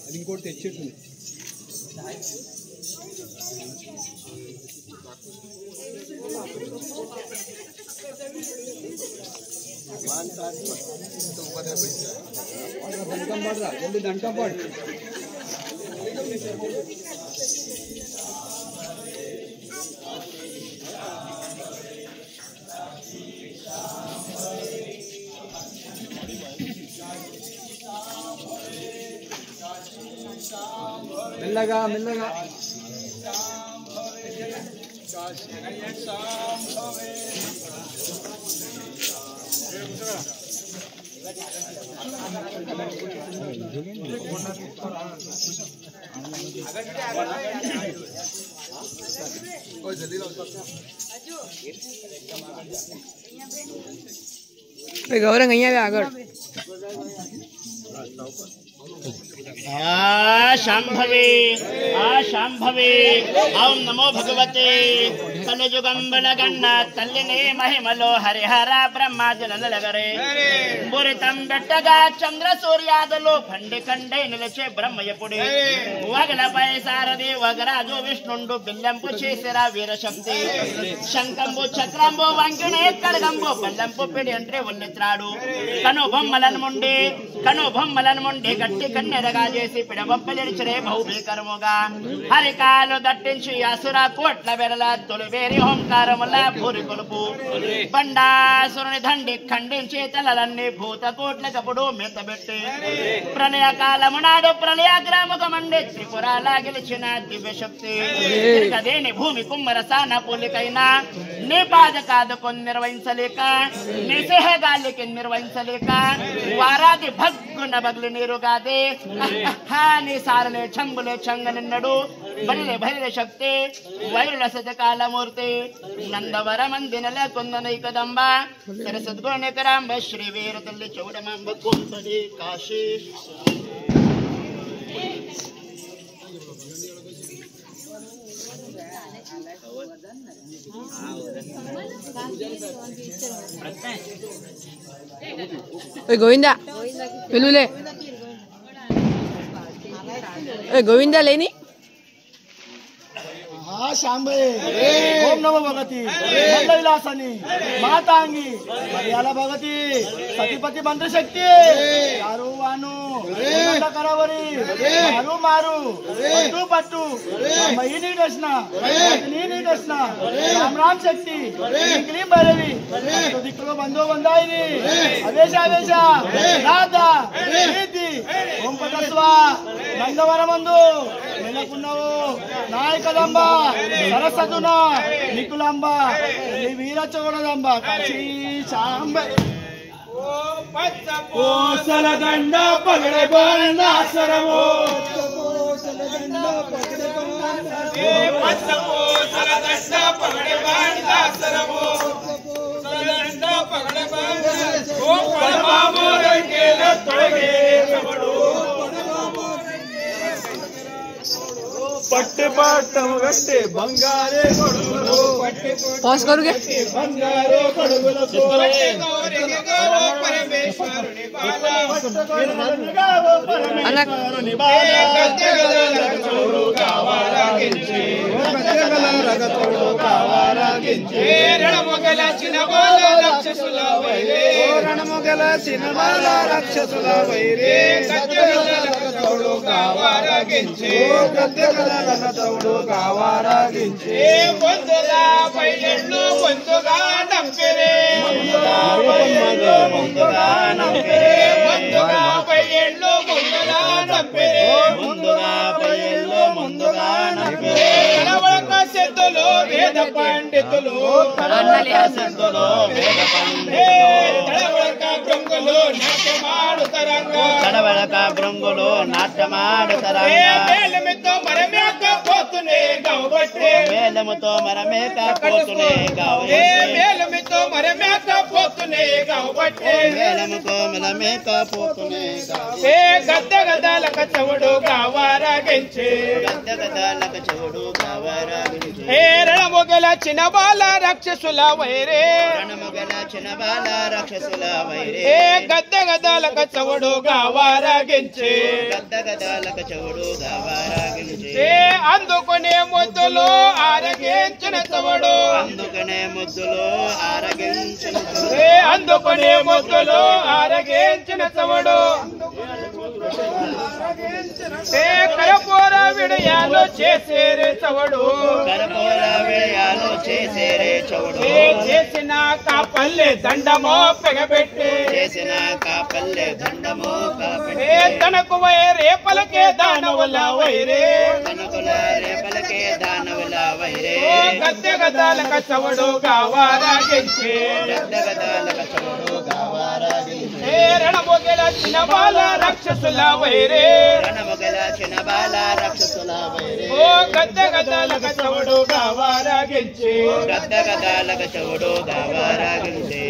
అది ఇంకోటి తెచ్చేస్తుంది. దండం పడరా, రెండు దండం పడు. మెల్లగా మెల్లగా गौरंग अहियां आगळ शांभवे ओम नमो भगवते कलजुगंबलगण्ण तल्लिने महिमलो हरिहर ब्रह्माजनलगरे बुरितं बेट्टगा चंद्र सूर्यादलो खंडे खंडे निलचे ब्रह्मयपुडे वगलपै सारदे वगराजो विष्णुंडु बिल्लंपु చేసిరా వీరశక్తి శంకంబు చక్రంబు వంగినే కడగంబు బల్లంపు పిడి అంటే ఉన్నత్రాడు కను బొమ్మలను ముండి గట్టి కన్నెరగా చేసి పిడబొబ్బలిడిచరే బహుభీకరముగా హరికాలు దట్టించి అసుర కోట్ల వెరల తొలివేరి ఓంకారముల భూరి కొలుపు బండాసురుని దండి ఖండించి తలలన్నీ భూత కోట్ల కపుడు మెత్తబెట్టి ప్రళయ కాలము నాడు ప్రళయాగ్రాముఖమండి త్రిపురాలా గెలిచిన దివ్యశక్తి అదేని భూమి కుమ్మరసాన పోలికైనా నీ బాధ కాదుకొని నిర్వహించలేక నీ సేహగాలికి నిర్వహించలేక వారాది భగ్గున బగిలి నీరుగాదే నీ సారలే చంబులే చంగనిన్నడు బలిలే బలిలే శక్తి వైరుల సతకాలమూర్తి నందవర మందినల కొందనైకదంబ సరసద్గుణకరాంబ శ్రీ వీర తల్లి చౌడమాంబ కుంపడి కాశీ गोविंदा पिलुले गोविंदा लेनी शांभे ओम नमो भगवती मंगलविलासनी मातांगी मर्याला भगवती सतीपति मंत्र शक्ति यारू वानु करावरी मारू मारू पट्टू पट्टू महीनी दर्शना नी दर्शना राम राम शक्ति इंक्ली भैरवी तो दिक्कलो बंदो बंदाई आवेश आवेश राधा प्रीति ओम पतस्वा నందవరమందు నెలకున్నావు నాయకదంబ సరస్వతున నికులంబ వీర చోడదంబ కాశీ శాంబ ఓ సలదండ పగడే బాణాసరమో సలదండ పగడే బాణాసరమో సలదండ పగడే బాణాసరమో సలదండ పగడే బాణాసరమో ఓ పరమామో రంగేల తొలగే కబడు पट्टे पाटम गट्टे बंगारे कोडुलो पट्टे पॉज करोगे बंगारे कोडुलो पट्टे गौरे गो परमेश्वरुनि बाला गावो परमेश्वरुनि बाला गद्दे गलरग तोडु कावारागिंचे गद्दे गलरग तोडु कावारागिंचे रणमोगल चिनबाल राक्षसुला वैरे रणमोगल चिनबाल राक्षसुला वैरे गद्दे गलरग तोडु कावारागिंचे गद्दे తౌడు కావారాగించే ముందుగా పైళ్ళు ముందుగా నంపెరే ముందుగా పైళ్ళు ముందుగా నంపెరే ముందుగా పైళ్ళు ముందుగా నంపెరే ముందుగా పైళ్ళు ముందుగా నంపెరే కడవళక సిద్ధులు వేద పండితులు కడవళక సిద్ధులు వేద పండితులు కడవళక బృంగులు నాట్యమాడుతరంగ కడవళక బృంగులు నాట్యమాడుతరంగ మేలమితో మరమే పోతునే గావబట్టే మేళముతో మరమేక పోతునే ఏ మేళముతో మరమేక పోతునే గావబట్టే మేళముతో మరమేక పోతునే ఏ గద్దగదలక చవుడు గావారాగించే గద్దగదలక చవుడు గావారాగించే ఏ రణమొగల చినబాల రాక్షసుల వైరే రణమొగల చినబాల రాక్షసుల వైరే ఏ గద్దగదలక చవుడు గావారాగించే గద్దగదలక చవుడు గావారాగించే ఏ అందుకునే ముద్దులు ఆరగించిన చవుడు అందుకనే ముద్దులు ఆరగించిన ఏ అందుకునే ముద్దులు ఆరగించిన చవుడు ఏ కరపూర విడయాలు చేసేరే చవుడు కరపూర విడయాలు చేసేరే చవుడు ఏ చేసిన కాపల్లె దండమో పెగబెట్టి చేసిన కాపల్లె దండమో కాపెట్టి ఏ తనకు రేపలకే దానవుల వైరే తనకుల రేపలకే దానవుల వైరే గద్దగదాలక చవుడు గావారాగించే గద్దగదాలక చవుడు గావారాగించే ఏ రణమొగల చిన్నబాల రాక్షసుల వైరే రణమొగల చిన్నబాల రాక్షసుల వైరే ఓ గద్దగదాలక చవుడు గావారాగించే గద్దగదాలక చవుడు గావారాగించే